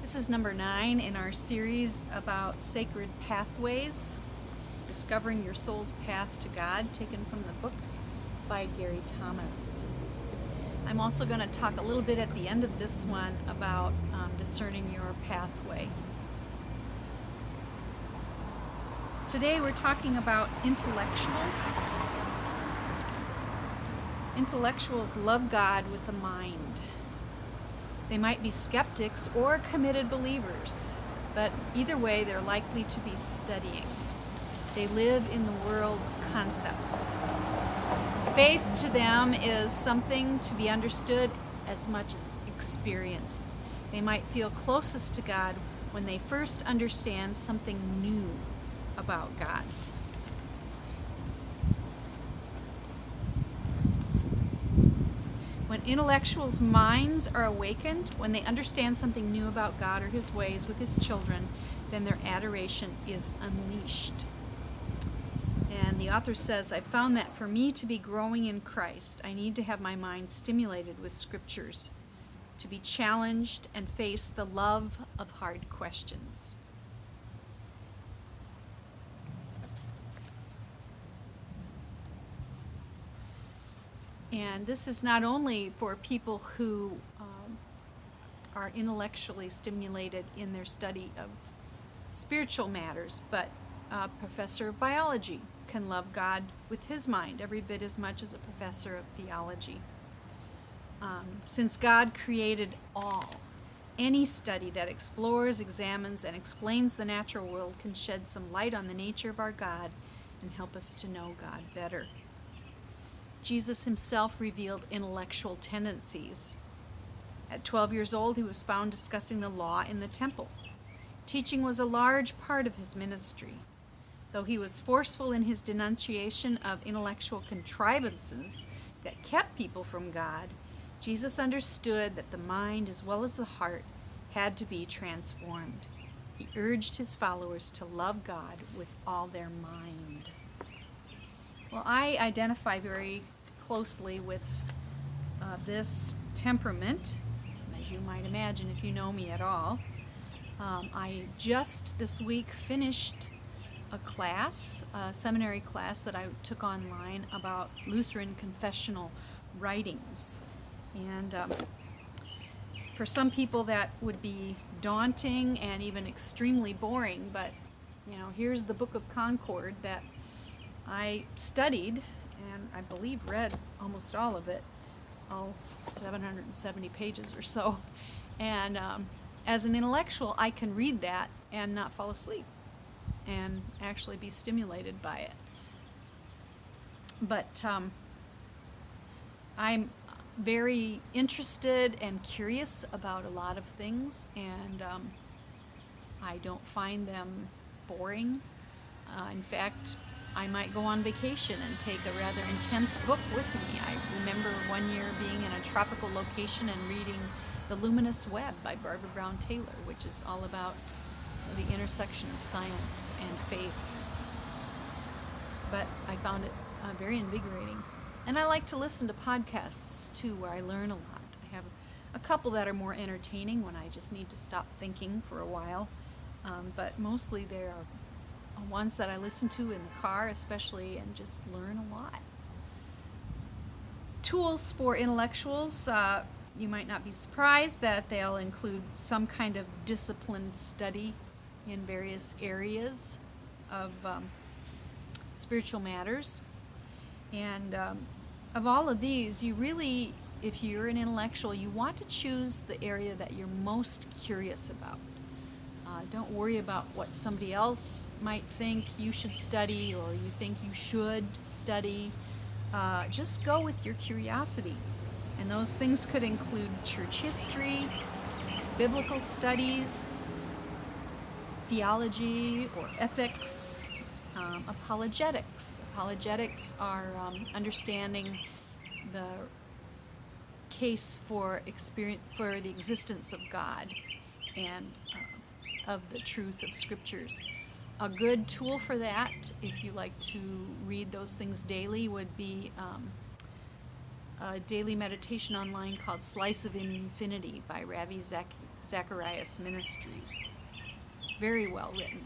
This is number 9 in our series about sacred pathways, discovering your soul's path to God, taken from the book by Gary Thomas. I'm also going to talk a little bit at the end of this one about discerning your pathway. Today we're talking about intellectuals. Intellectuals love God with the mind. They might be skeptics or committed believers, but either way they're likely to be studying. They live in the world of concepts. Faith to them is something to be understood as much as experienced. They might feel closest to God when they first understand something new about God. When intellectuals' minds are awakened, when they understand something new about God or His ways with His children, then their adoration is unleashed. And the author says, I found that for me to be growing in Christ, I need to have my mind stimulated with scriptures, to be challenged and face the love of hard questions. And this is not only for people who are intellectually stimulated in their study of spiritual matters, but a professor of biology can love God with his mind every bit as much as a professor of theology. Since God created all, any study that explores, examines, and explains the natural world can shed some light on the nature of our God and help us to know God better. Jesus himself revealed intellectual tendencies. At 12 years old, he was found discussing the law in the temple. Teaching was a large part of his ministry. Though he was forceful in his denunciation of intellectual contrivances that kept people from God, Jesus understood that the mind as well as the heart had to be transformed. He urged his followers to love God with all their mind. Well, I identify very closely with this temperament, as you might imagine if you know me at all. I just this week finished a class, a seminary class that I took online about Lutheran confessional writings. And for some people that would be daunting and even extremely boring, but here's the Book of Concord that I studied and I believe read almost all of it, all 770 pages or so. And as an intellectual, I can read that and not fall asleep and actually be stimulated by it. But I'm very interested and curious about a lot of things, and I don't find them boring. In fact, I might go on vacation and take a rather intense book with me. I remember one year being in a tropical location and reading The Luminous Web by Barbara Brown Taylor, which is all about the intersection of science and faith. But I found it very invigorating. And I like to listen to podcasts too, where I learn a lot. I have a couple that are more entertaining when I just need to stop thinking for a while. But mostly they are ones that I listen to in the car especially, and just learn a lot. Tools for intellectuals, you might not be surprised that they'll include some kind of disciplined study in various areas of spiritual matters. And of all of these, you really, if you're an intellectual, you want to choose the area that you're most curious about. Don't worry about what somebody else might think you should study or you think you should study. Just go with your curiosity. And those things could include church history, biblical studies, theology or ethics, apologetics. Apologetics are understanding the case for the existence of God and of the truth of scriptures. A good tool for that, if you like to read those things daily, would be a daily meditation online called Slice of Infinity by Ravi Zacharias. Zacharias Ministries. Very well written.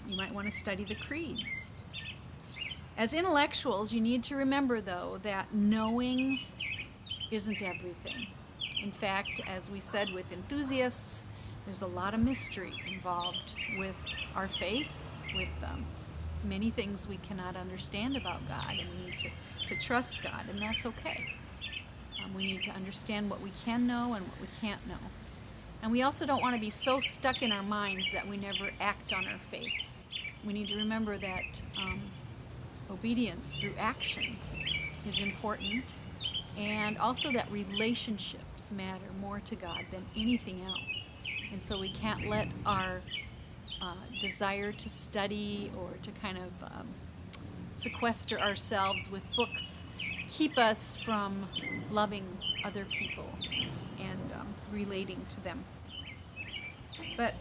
You might want to study the creeds. As intellectuals, you need to remember, though, that knowing isn't everything. In fact, as we said with enthusiasts, there's a lot of mystery involved with our faith, with many things we cannot understand about God, and we need to trust God, and that's okay. We need to understand what we can know and what we can't know. And we also don't want to be so stuck in our minds that we never act on our faith. We need to remember that obedience through action is important, and also that relationships matter more to God than anything else. And so we can't let our desire to study or to kind of sequester ourselves with books keep us from loving other people and relating to them. But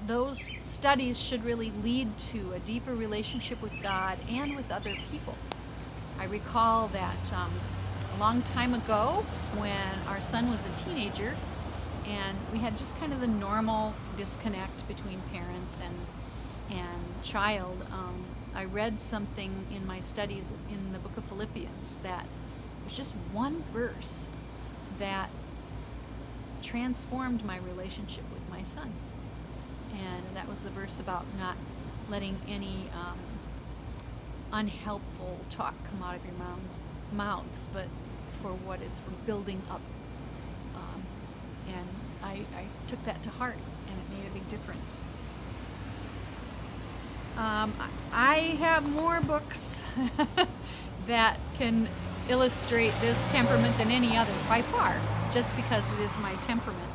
those studies should really lead to a deeper relationship with God and with other people. I recall that a long time ago when our son was a teenager and we had just kind of the normal disconnect between parents and child, I read something in my studies in the book of Philippians that was just one verse that transformed my relationship with my son. And that was the verse about not letting any unhelpful talk come out of your mouths, but for what is for building up. And I took that to heart, and it made a big difference. I have more books that can illustrate this temperament than any other, by far, just because it is my temperament.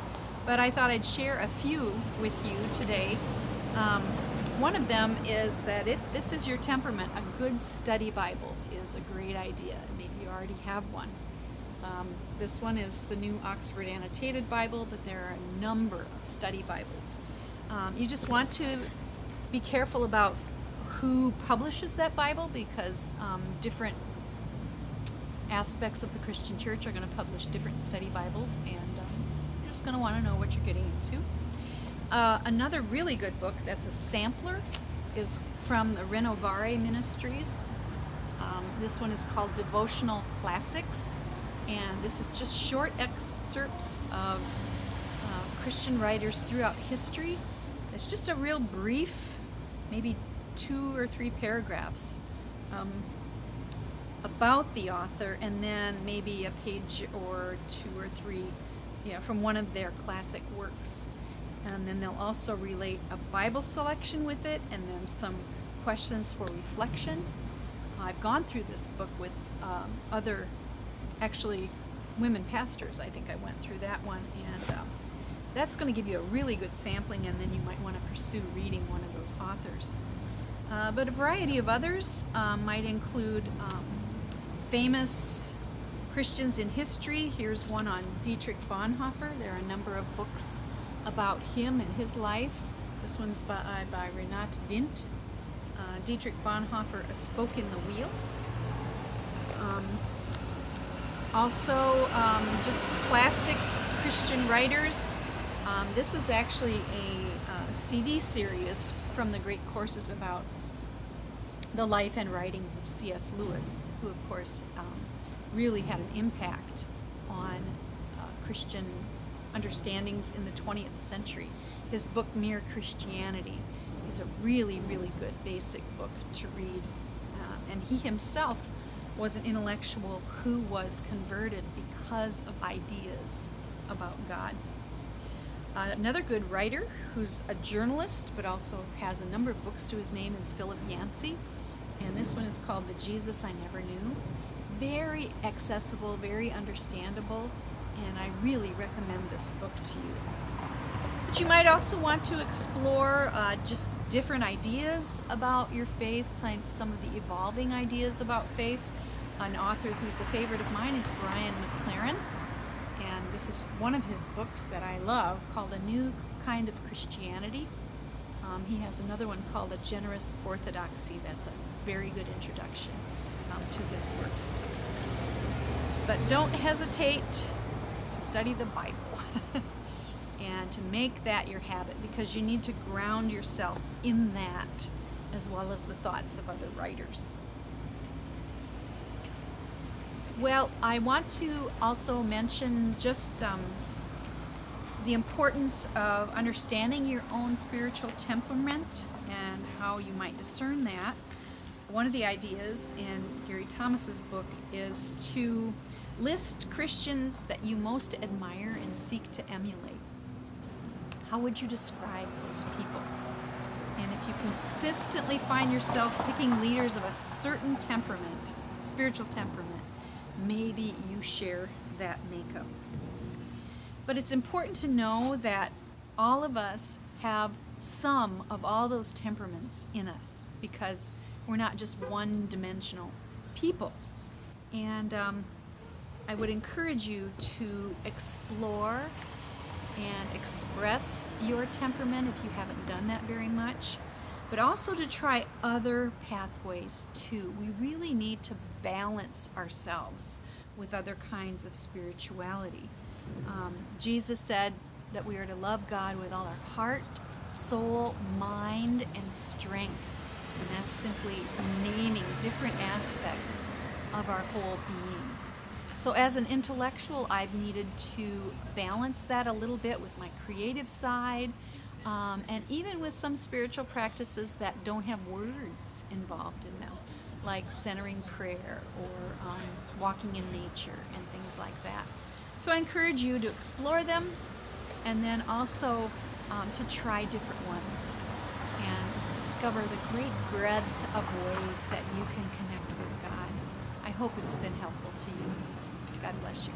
But I thought I'd share a few with you today. One of them is that if this is your temperament, a good study Bible is a great idea. Maybe you already have one. This one is the New Oxford Annotated Bible, but there are a number of study Bibles. You just want to be careful about who publishes that Bible, because different aspects of the Christian church are going to publish different study Bibles, and you're just going to want to know what you're getting into. Another really good book that's a sampler is from the Renovare Ministries. This one is called Devotional Classics, and this is just short excerpts of Christian writers throughout history. It's just a real brief, maybe 2 or 3 paragraphs about the author, and then maybe a page or 2 or 3, from one of their classic works. And then they'll also relate a Bible selection with it, and then some questions for reflection. I've gone through this book with other, actually, women pastors. I think I went through that one, and that's going to give you a really good sampling, and then you might want to pursue reading one of those authors. But a variety of others might include famous Christians in history. Here's one on Dietrich Bonhoeffer. There are a number of books about him and his life. This one's by Renate Vint. Dietrich Bonhoeffer, A Spoke in the Wheel. Also, just classic Christian writers. This is actually a CD series from the great courses about the life and writings of C.S. Lewis, who, of course, really had an impact on Christian understandings in the 20th century. His book, Mere Christianity, is a really, really good basic book to read. And he himself was an intellectual who was converted because of ideas about God. Another good writer who's a journalist but also has a number of books to his name is Philip Yancey. And this one is called The Jesus I Never Knew. Very accessible, very understandable, and I really recommend this book to you. But you might also want to explore just different ideas about your faith, some of the evolving ideas about faith. An author who's a favorite of mine is Brian McLaren, and this is one of his books that I love called A New Kind of Christianity. He has another one called A Generous Orthodoxy. That's a very good introduction to his works. But don't hesitate to study the Bible. and to make that your habit, because you need to ground yourself in that as well as the thoughts of other writers. Well, I want to also mention just the importance of understanding your own spiritual temperament and how you might discern that. One of the ideas in Gary Thomas's book is to list Christians that you most admire and seek to emulate. How would you describe those people? And if you consistently find yourself picking leaders of a certain temperament, spiritual temperament, maybe you share that makeup. But it's important to know that all of us have some of all those temperaments in us, because we're not just one-dimensional people. And I would encourage you to explore and express your temperament if you haven't done that very much, but also to try other pathways too. We really need to balance ourselves with other kinds of spirituality. Jesus said that we are to love God with all our heart, soul, mind, and strength. And that's simply naming different aspects of our whole being. So as an intellectual, I've needed to balance that a little bit with my creative side, and even with some spiritual practices that don't have words involved in them, like centering prayer or walking in nature and things like that. So I encourage you to explore them, and then also to try different ones and just discover the great breadth of ways that you can connect with God. I hope it's been helpful to you. God bless you.